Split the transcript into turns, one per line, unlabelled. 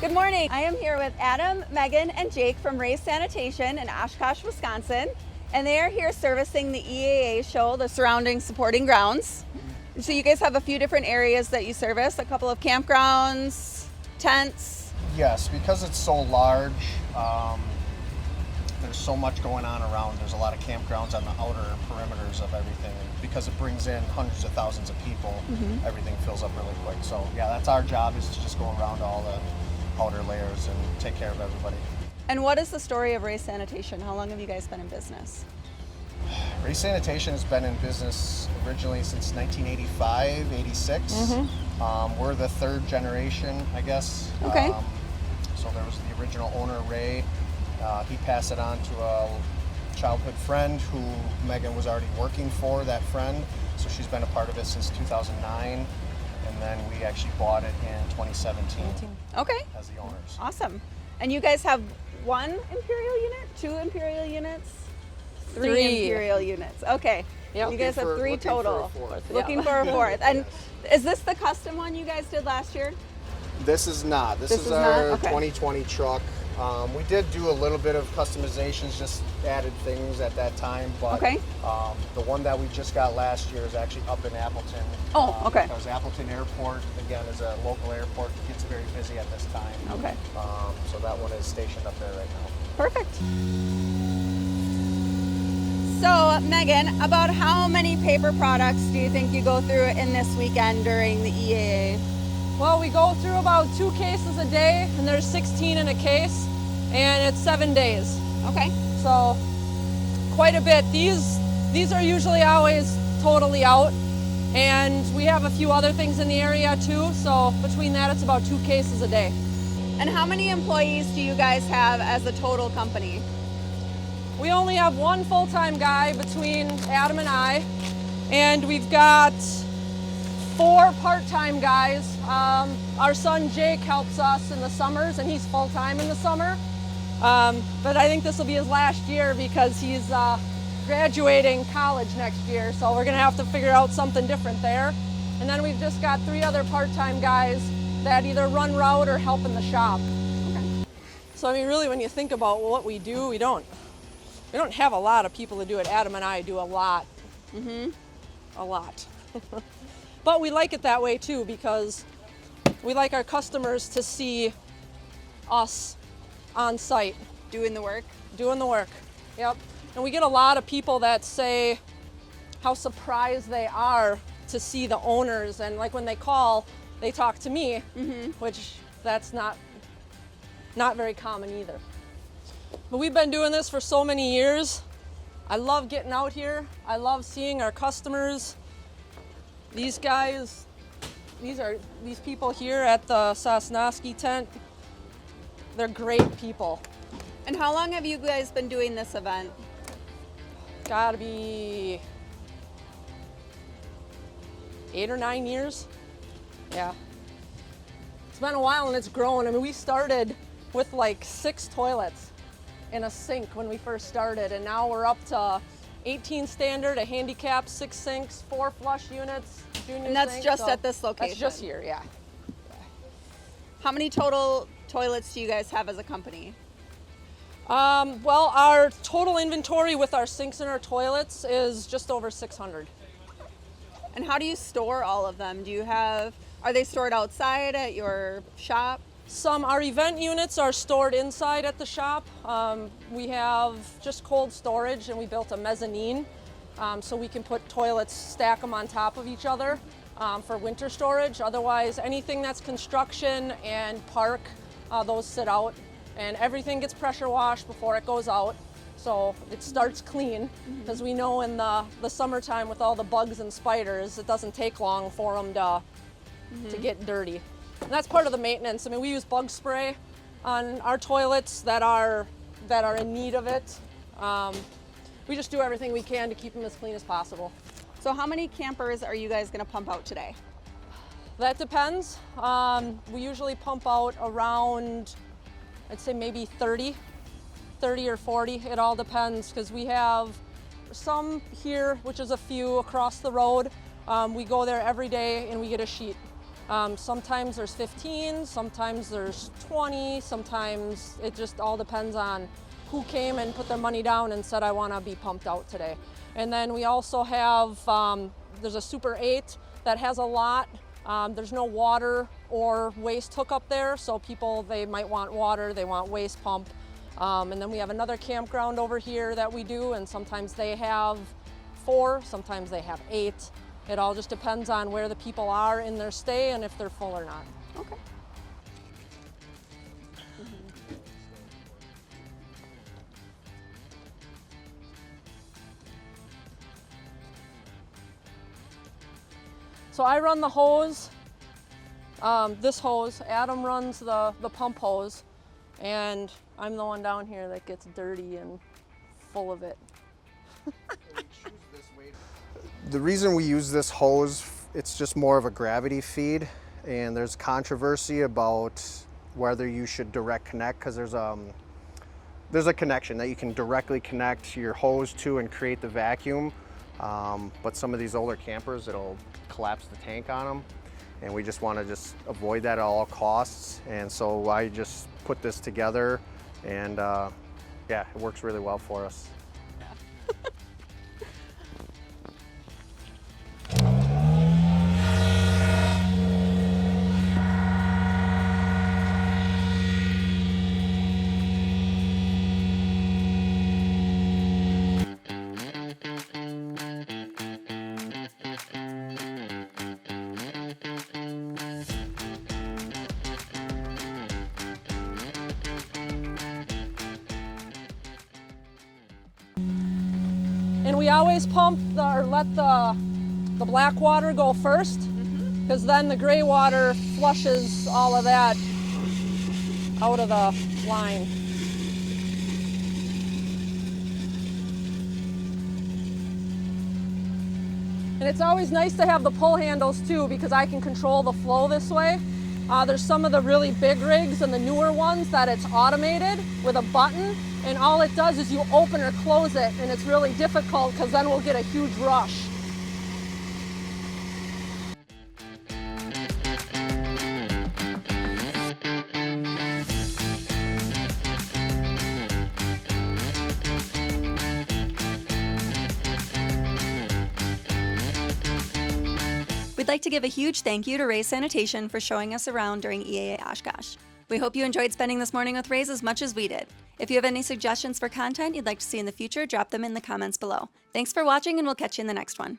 Good morning. I am here with Adam, Megan, and Jake from Renee Sanitation in Oshkosh, Wisconsin. And they are here servicing the EAA show, the surrounding supporting grounds. So you guys have a few different areas that you service, a couple of campgrounds, tents.
Yes, because it's so large, there's so much going on around. There's a lot of campgrounds on the outer perimeters of everything. And because it brings in hundreds of thousands of people, everything fills up really quick. So yeah, that's our job, is to just go around all the outer layers and take care of everybody.
And what is the story of Renee Sanitation? How long have you guys been in business?
Renee Sanitation has been in business originally since 1985, 86. We're the third generation, I guess.
Okay.
So there was the original owner, Ray. He passed it on to a childhood friend who Megan was already working for, that friend. So she's been a part of it since 2009. And then we actually bought it in 2017
Okay.
as the owners.
Awesome. And you guys have one Imperial unit, two Imperial units, three Imperial units. Okay.
Yep.
You guys have three total. Looking for a fourth. And is this the custom one you guys did last year?
This is not. This is
not?
our
Okay.
2020 truck. We did do a little bit of customizations, just added things at that time, but
Okay.
The one that we just got last year is actually up in Appleton.
Oh, okay.
Because Appleton Airport, again, is a local airport. It gets very busy at this time.
Okay.
So that one is stationed up there right now.
Perfect. So, Megan, about how many paper products do you think you go through in this weekend during the EAA?
Well, we go through about 2 cases a day, and there's 16 in a case, and it's 7 days.
Okay.
So quite a bit. These are usually always totally out, and we have a few other things in the area too. So between that, it's about 2 cases a day.
And how many employees do you guys have as a total company?
We only have one full-time guy between Adam and I, and we've got 4 part-time guys. Our son Jake helps us in the summers, and he's full-time in the summer. But I think this will be his last year because he's graduating college next year, so we're gonna have to figure out something different there. And then we've just got 3 other part-time guys that either run route or help in the shop.
Okay.
So I mean, really, when you think about what we do, we don't have a lot of people to do it. Adam and I do a lot. A lot. But we like it that way too, because we like our customers to see us on site.
Doing the work?
Doing the work, yep. And we get a lot of people that say how surprised they are to see the owners, and like when they call, they talk to me, which that's not very common either. But we've been doing this for so many years. I love getting out here. I love seeing our customers. These guys, these people here at the Sosnowski tent, they're great people.
And how long have you guys been doing this event?
Gotta be 8 or 9 years. Yeah. It's been a while and it's grown. I mean, we started with like 6 toilets and a sink when we first started, and now we're up to 18 standard, a handicap, 6 sinks, 4 flush units, junior
And that's
sink,
just
so
at this location?
That's just here, yeah.
How many total toilets do you guys have as a company?
Well, our total inventory with our sinks and our toilets is just over 600.
And how do you store all of them? Are they stored outside at your shop?
Our event units are stored inside at the shop. We have just cold storage, and we built a mezzanine so we can put toilets, stack them on top of each other for winter storage. Otherwise, anything that's construction and park, those sit out, and everything gets pressure washed before it goes out. So it starts clean, because we know in the summertime with all the bugs and spiders, it doesn't take long for them to get dirty. And that's part of the maintenance. I mean, we use bug spray on our toilets that are in need of it. We just do everything we can to keep them as clean as possible.
So how many campers are you guys gonna pump out today?
That depends. We usually pump out around, I'd say maybe 30 or 40. It all depends, because we have some here, which is a few across the road. We go there every day and we get a sheet. Sometimes there's 15, sometimes there's 20, sometimes it just all depends on who came and put their money down and said, I want to be pumped out today. And then we also have, there's a Super 8 that has a lot. There's no water or waste hookup there, so people, they might want water, they want waste pump. And then we have another campground over here that we do, and sometimes they have 4, sometimes they have 8. It all just depends on where the people are in their stay and if they're full or not.
Okay.
So I run the hose, this hose. Adam runs the pump hose, and I'm the one down here that gets dirty and full of it.
The reason we use this hose, it's just more of a gravity feed, and there's controversy about whether you should direct connect, because there's a connection that you can directly connect your hose to and create the vacuum. But some of these older campers, it'll collapse the tank on them, and we just want to just avoid that at all costs. And so I just put this together, and yeah, it works really well for us.
And we always pump or let the black water go first, because then the gray water flushes all of that out of the line. And it's always nice to have the pull handles too, because I can control the flow this way. There's some of the really big rigs and the newer ones that it's automated with a button, and all it does is you open or close it, and it's really difficult because then we'll get a huge rush.
We'd like to give a huge thank you to Renee Sanitation for showing us around during EAA Oshkosh. We hope you enjoyed spending this morning with Renee as much as we did. If you have any suggestions for content you'd like to see in the future, drop them in the comments below. Thanks for watching, and we'll catch you in the next one.